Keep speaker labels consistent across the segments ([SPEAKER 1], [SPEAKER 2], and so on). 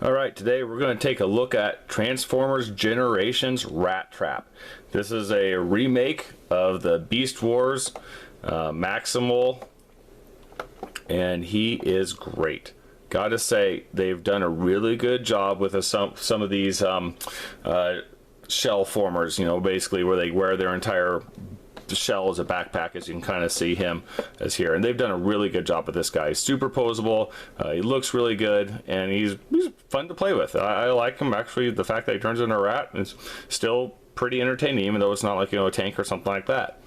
[SPEAKER 1] Alright, today we're going to take a look at Transformers Generations Rattrap. This is a remake of the Beast Wars Maximal, and he is great. Gotta say, they've done a really good job with some of these shell formers, you know, basically where they wear their entire shell as a backpack, as you can kind of see him as here, and they've done a really good job with this guy. He's super posable, he looks really good, and he's fun to play with. I like him. Actually, the fact that he turns into a rat is still pretty entertaining, even though it's not like, you know, a tank or something like that.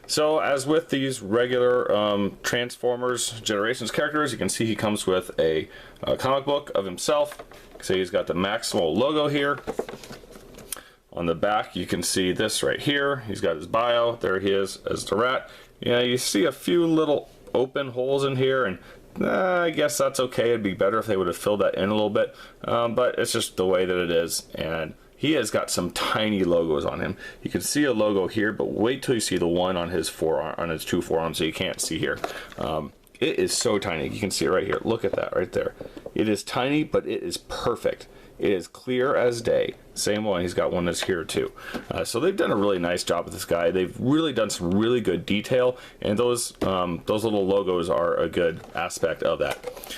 [SPEAKER 1] So as with these regular Transformers Generations characters, you can see he comes with a comic book of himself. So he's got the Maximal logo here. On the back, you can see this right here. He's got his bio. There he is as the rat. Yeah, you see a few little open holes in here, and I guess that's okay. It'd be better if they would have filled that in a little bit, but it's just the way that it is. And he has got some tiny logos on him. You can see a logo here, but wait till you see the one on his forearm, on his two forearms, so you can't see here. It is so tiny. You can see it right here. Look at that right there. It is tiny, but it is perfect. It is clear as day. Same one, he's got one that's here too. So they've done a really nice job with this guy. They've really done some really good detail, and those little logos are a good aspect of that.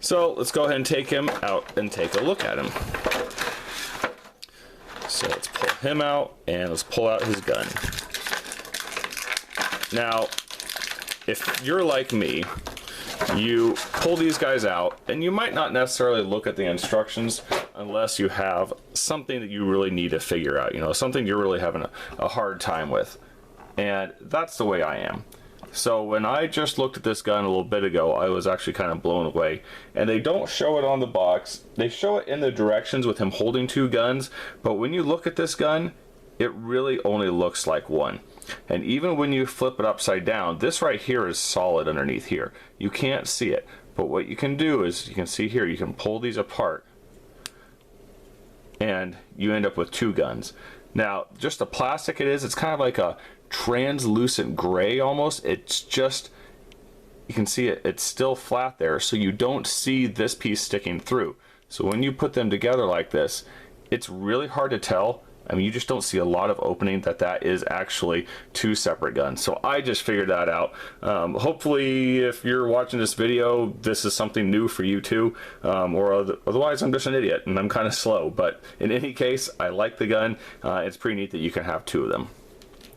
[SPEAKER 1] So let's go ahead and take him out and take a look at him. So let's pull him out, and let's pull out his gun. Now, if you're like me, you pull these guys out, and you might not necessarily look at the instructions unless you have something that you really need to figure out, you know, something you're really having a hard time with. And that's the way I am. So when I just looked at this gun a little bit ago, I was actually kind of blown away. And they don't show it on the box. They show it in the directions with him holding two guns, but when you look at this gun, it really only looks like one. And even when you flip it upside down, this right here is solid underneath here. You can't see it, but what you can do is, you can see here, you can pull these apart, and you end up with two guns. Now, just the plastic it is, it's kind of like a translucent gray almost. It's just, you can see it, it's still flat there, so you don't see this piece sticking through. So when you put them together like this, it's really hard to tell. I mean, you just don't see a lot of opening that is actually two separate guns. So I just figured that out. Hopefully, if you're watching this video, this is something new for you too. Otherwise, I'm just an idiot and I'm kind of slow. But in any case, I like the gun. It's pretty neat that you can have two of them.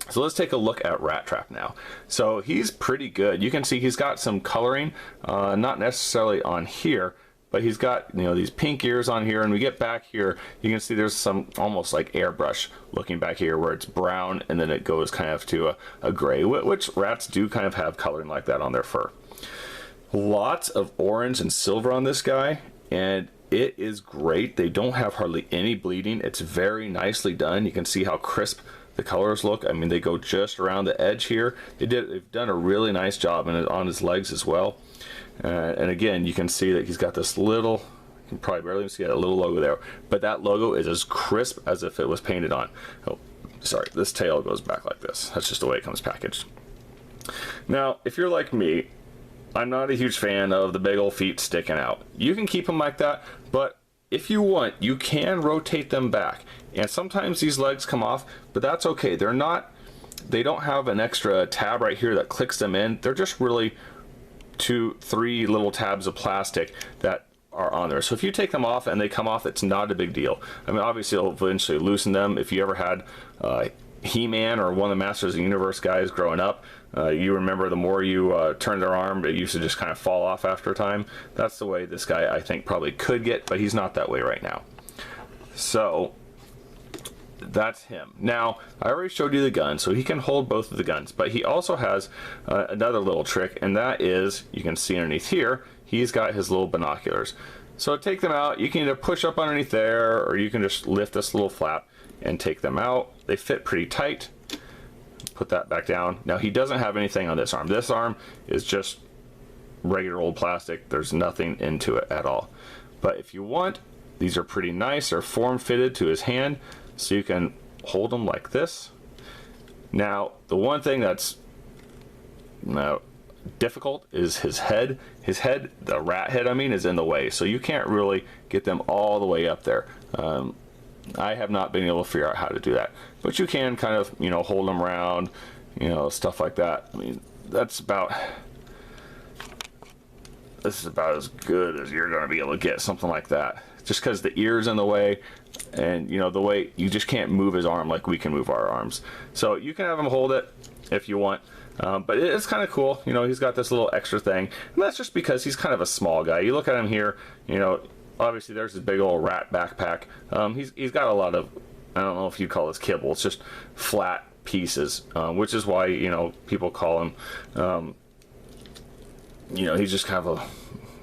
[SPEAKER 1] So let's take a look at Rattrap now. So he's pretty good. You can see he's got some coloring, not necessarily on here, but he's got, you know, these pink ears on here, and we get back here, you can see there's some almost like airbrush looking back here where it's brown and then it goes kind of to a gray, which rats do kind of have coloring like that on their fur. Lots of orange and silver on this guy, and it is great. They don't have hardly any bleeding. It's very nicely done. You can see how crisp the colors look. I mean, they go just around the edge here. They've done a really nice job on his legs as well. And again, you can see that he's got this little, you can probably barely even see that little logo there, but that logo is as crisp as if it was painted on. Oh, sorry, this tail goes back like this. That's just the way it comes packaged. Now, if you're like me, I'm not a huge fan of the big old feet sticking out. You can keep them like that, but if you want, you can rotate them back. And sometimes these legs come off, but that's okay. They don't have an extra tab right here that clicks them in. They're just really 2-3 little tabs of plastic that are on there. So if you take them off and they come off, it's not a big deal. I mean, obviously it'll eventually loosen them. If you ever had He-Man or one of the Masters of the Universe guys growing up, you remember the more you turned their arm, it used to just kind of fall off after a time. That's the way this guy, I think, probably could get, but he's not that way right now. So that's him. Now, I already showed you the gun, so he can hold both of the guns, but he also has another little trick, and that is, you can see underneath here, he's got his little binoculars. So take them out. You can either push up underneath there, or you can just lift this little flap and take them out. They fit pretty tight. Put that back down. Now, he doesn't have anything on this arm. This arm is just regular old plastic. There's nothing into it at all. But if you want, these are pretty nice. They're form-fitted to his hand, so you can hold them like this. Now, the one thing that's, now, difficult is his head. His head, the rat head I mean, is in the way, so you can't really get them all the way up there. I have not been able to figure out how to do that, but you can kind of, you know, hold them around, you know, stuff like that. I mean, this is about as good as you're going to be able to get something like that, just because the ear's in the way, and you know, the way you just can't move his arm like we can move our arms. So you can have him hold it if you want, but it's kind of cool. You know, he's got this little extra thing, and that's just because he's kind of a small guy. You look at him here, you know, obviously there's his big old rat backpack. He's got a lot of, I don't know if you'd call this kibble, it's just flat pieces, which is why, you know, people call him, you know, he's just kind of a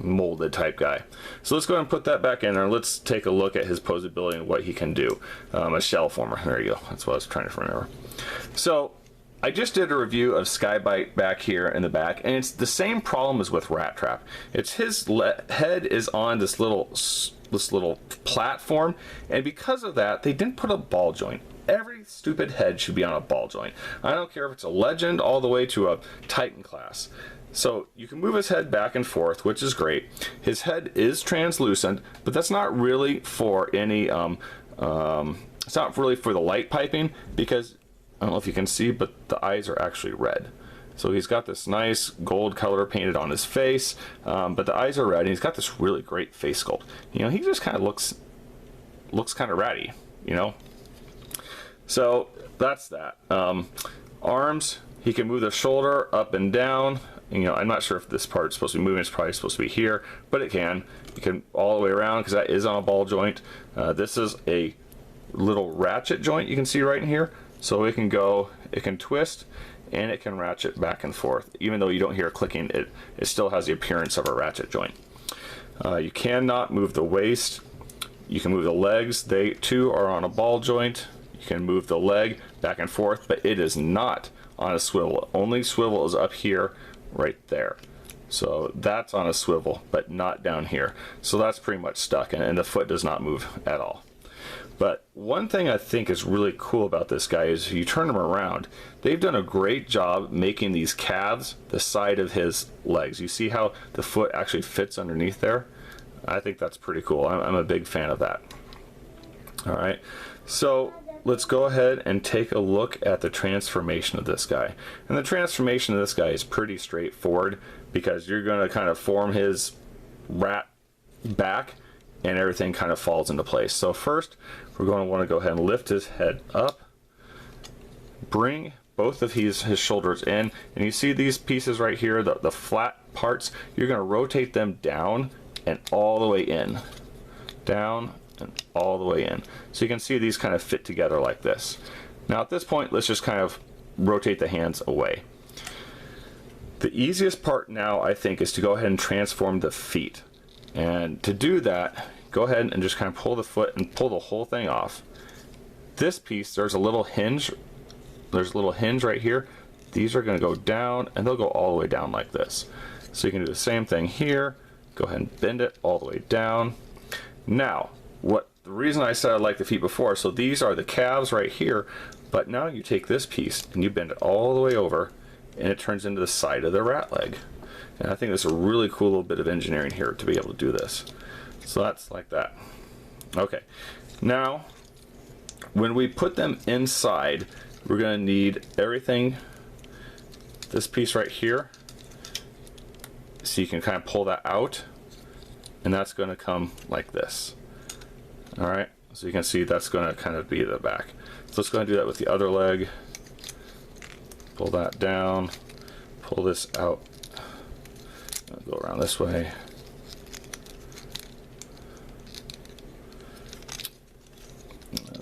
[SPEAKER 1] molded type guy. So let's go ahead and put that back in there. Let's take a look at his posability and what he can do. A shell former, there you go, that's what I was trying to remember. So I just did a review of Skybite back here in the back, and it's the same problem as with Rattrap. It's his head is on this little platform, and because of that, they didn't put a ball joint. Every stupid head should be on a ball joint. I don't care if it's a Legend all the way to a Titan class. So you can move his head back and forth, which is great. His head is translucent, but that's not really for any, it's not really for the light piping, because I don't know if you can see, but the eyes are actually red. So he's got this nice gold color painted on his face, but the eyes are red, and he's got this really great face sculpt. You know, he just kind of looks kind of ratty, you know. So that's that. Arms, he can move the shoulder up and down. You know, I'm not sure if this part's supposed to be moving. It's probably supposed to be here, but it can. You can all the way around because that is on a ball joint. This is a little ratchet joint you can see right in here. So it can go, it can twist, and it can ratchet back and forth. Even though you don't hear clicking, it still has the appearance of a ratchet joint. You cannot move the waist. You can move the legs. They too are on a ball joint. You can move the leg back and forth, but it is not on a swivel. Only swivel is up here, right there. So that's on a swivel, but not down here. So that's pretty much stuck, and the foot does not move at all. But one thing I think is really cool about this guy is if you turn him around, they've done a great job making these calves the side of his legs. You see how the foot actually fits underneath there? I think that's pretty cool. I'm a big fan of that. All right, so let's go ahead and take a look at the transformation of this guy. And the transformation of this guy is pretty straightforward, because you're going to kind of form his rat back, and everything kind of falls into place. So first, we're going to want to go ahead and lift his head up, bring both of his shoulders in, and you see these pieces right here, the flat parts, you're going to rotate them down and all the way in. Down and all the way in. So you can see these kind of fit together like this. Now at this point, let's just kind of rotate the hands away. The easiest part now, I think, is to go ahead and transform the feet. And to do that, go ahead and just kind of pull the foot and pull the whole thing off. This piece, there's a little hinge. There's a little hinge right here. These are going to go down, and they'll go all the way down like this. So you can do the same thing here. Go ahead and bend it all the way down. Now, the reason I said I like the feet before, so these are the calves right here, but now you take this piece and you bend it all the way over, and it turns into the side of the rat leg. And I think that's a really cool little bit of engineering here to be able to do this. So that's like that. Okay, now when we put them inside, we're going to need everything, this piece right here, so you can kind of pull that out, and that's going to come like this. All right, so you can see that's going to kind of be the back. So let's go ahead and do that with the other leg. Pull that down, pull this out. I'll go around this way.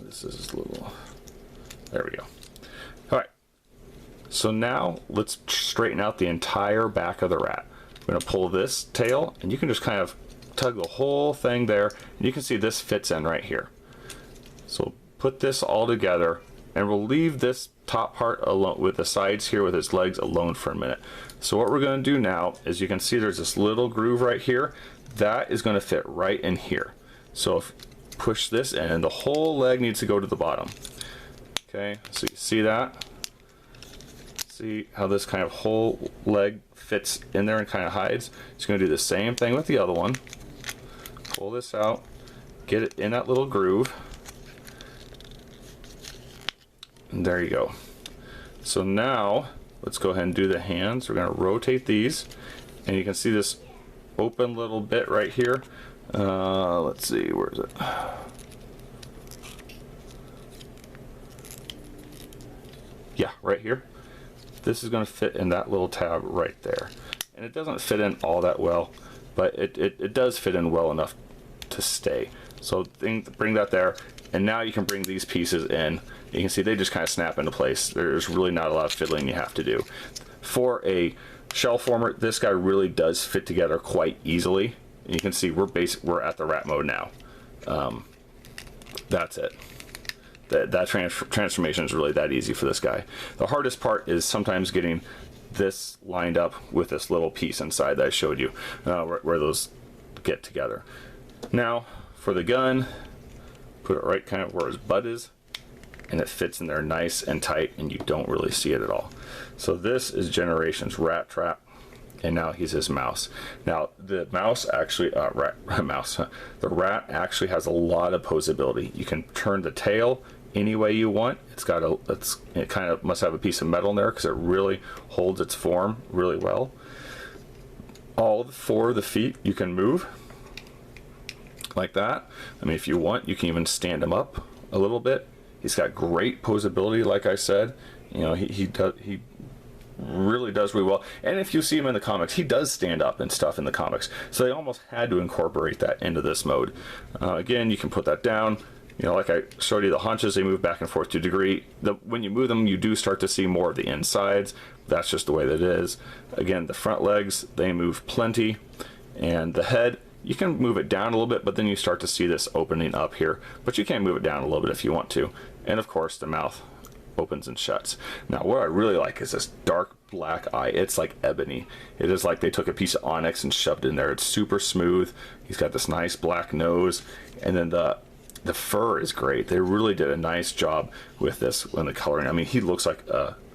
[SPEAKER 1] This is a little, there we go. All right, so now let's straighten out the entire back of the rat. We're gonna pull this tail, and you can just kind of tug the whole thing there, and you can see this fits in right here. So put this all together, and we'll leave this top part alone with the sides here with its legs alone for a minute. So what we're going to do now is, you can see there's this little groove right here that is going to fit right in here. So if push this in, and the whole leg needs to go to the bottom. Okay, so you see that? See how this kind of whole leg fits in there and kind of hides. It's going to do the same thing with the other one. Pull this out, get it in that little groove, and there you go. So now let's go ahead and do the hands. We're going to rotate these, and you can see this open little bit right here. Let's see, where is it? Yeah, right here. This is going to fit in that little tab right there, and it doesn't fit in all that well, but it does fit in well enough to stay. So bring that there, and now you can bring these pieces in. You can see they just kind of snap into place. There's really not a lot of fiddling you have to do. For a shell former, this guy really does fit together quite easily. You can see we're at the rat mode now. That's it. That transformation is really that easy for this guy. The hardest part is sometimes getting this lined up with this little piece inside that I showed you, where those get together. Now for the gun, put it right kind of where his butt is, and it fits in there nice and tight, and you don't really see it at all. So this is Generations Rattrap, and now he's his mouse. Now the mouse actually, the rat actually has a lot of posability. You can turn the tail any way you want. It kind of must have a piece of metal in there because it really holds its form really well. All four of the feet you can move like that. I mean, if you want, you can even stand him up a little bit. He's got great posability, like I said. You know, he really does really well. And if you see him in the comics, he does stand up and stuff in the comics. So they almost had to incorporate that into this mode. Again, you can put that down. You know, like I showed you, the haunches, they move back and forth to a degree. When you move them, you do start to see more of the insides. That's just the way that it is. Again, the front legs, they move plenty. And the head, you can move it down a little bit, but then you start to see this opening up here. But you can move it down a little bit if you want to. And of course, the mouth opens and shuts. Now, what I really like is this dark black eye. It's like ebony. It is like they took a piece of onyx and shoved it in there. It's super smooth. He's got this nice black nose, and then the fur is great. They really did a nice job with this in the coloring. I mean, he looks like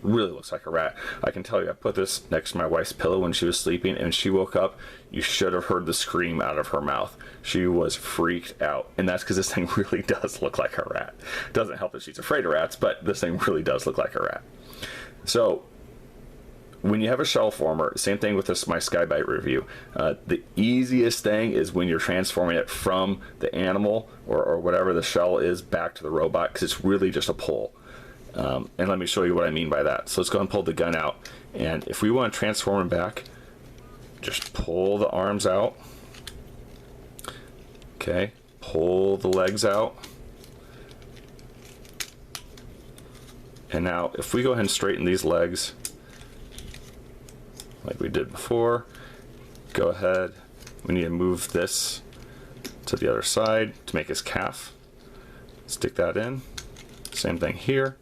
[SPEAKER 1] really looks like a rat. I can tell you, I put this next to my wife's pillow when she was sleeping, and she woke up. You should have heard the scream out of her mouth. She was freaked out, and that's because this thing really does look like a rat. It doesn't help that she's afraid of rats, but this thing really does look like a rat. So when you have a shell former, same thing with this, my Skybite review. The easiest thing is when you're transforming it from the animal or whatever the shell is back to the robot, because it's really just a pull. And let me show you what I mean by that. So let's go ahead and pull the gun out. And if we want to transform him back, just pull the arms out. Okay, pull the legs out. And now if we go ahead and straighten these legs like we did before, go ahead, we need to move this to the other side to make his calf. Stick that in. Same thing here.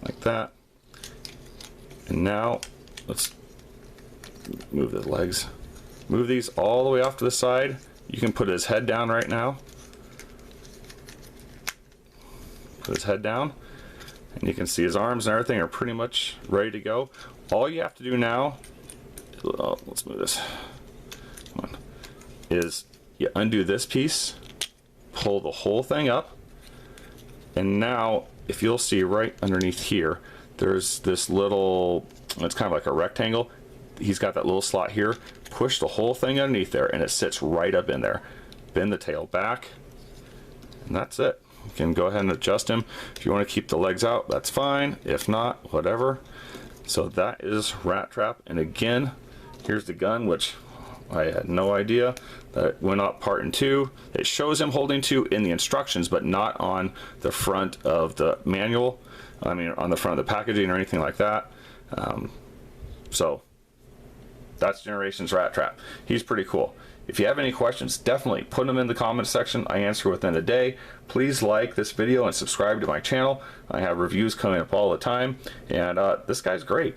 [SPEAKER 1] Like that. And now let's move the legs. Move these all the way off to the side. You can put his head down right now. Put his head down, and you can see his arms and everything are pretty much ready to go. All you have to do now, let's move this. Come on, is you undo this piece, pull the whole thing up, and now if you'll see right underneath here, there's this little, it's kind of like a rectangle. He's got that little slot here. Push the whole thing underneath there, and it sits right up in there. Bend the tail back, and that's it. You can go ahead and adjust him. If you want to keep the legs out, that's fine. If not, whatever. So that is Rattrap. And again, here's the gun, which I had no idea that it went up part in two. It shows him holding two in the instructions, but not on the front of the manual. I mean, on the front of the packaging or anything like that. So that's Generations Rattrap. He's pretty cool. If you have any questions, definitely put them in the comments section. I answer within a day. Please like this video and subscribe to my channel. I have reviews coming up all the time, and this guy's great.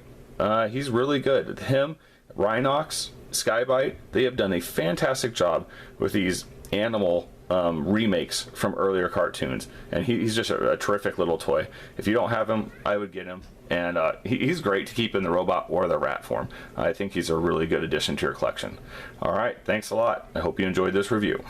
[SPEAKER 1] He's really good. Him, Rhinox, Skybite, they have done a fantastic job with these animal remakes from earlier cartoons, and he's just a terrific little toy. If you don't have him, I would get him, and he's great to keep in the robot or the rat form. I think he's a really good addition to your collection. All right, thanks a lot. I hope you enjoyed this review.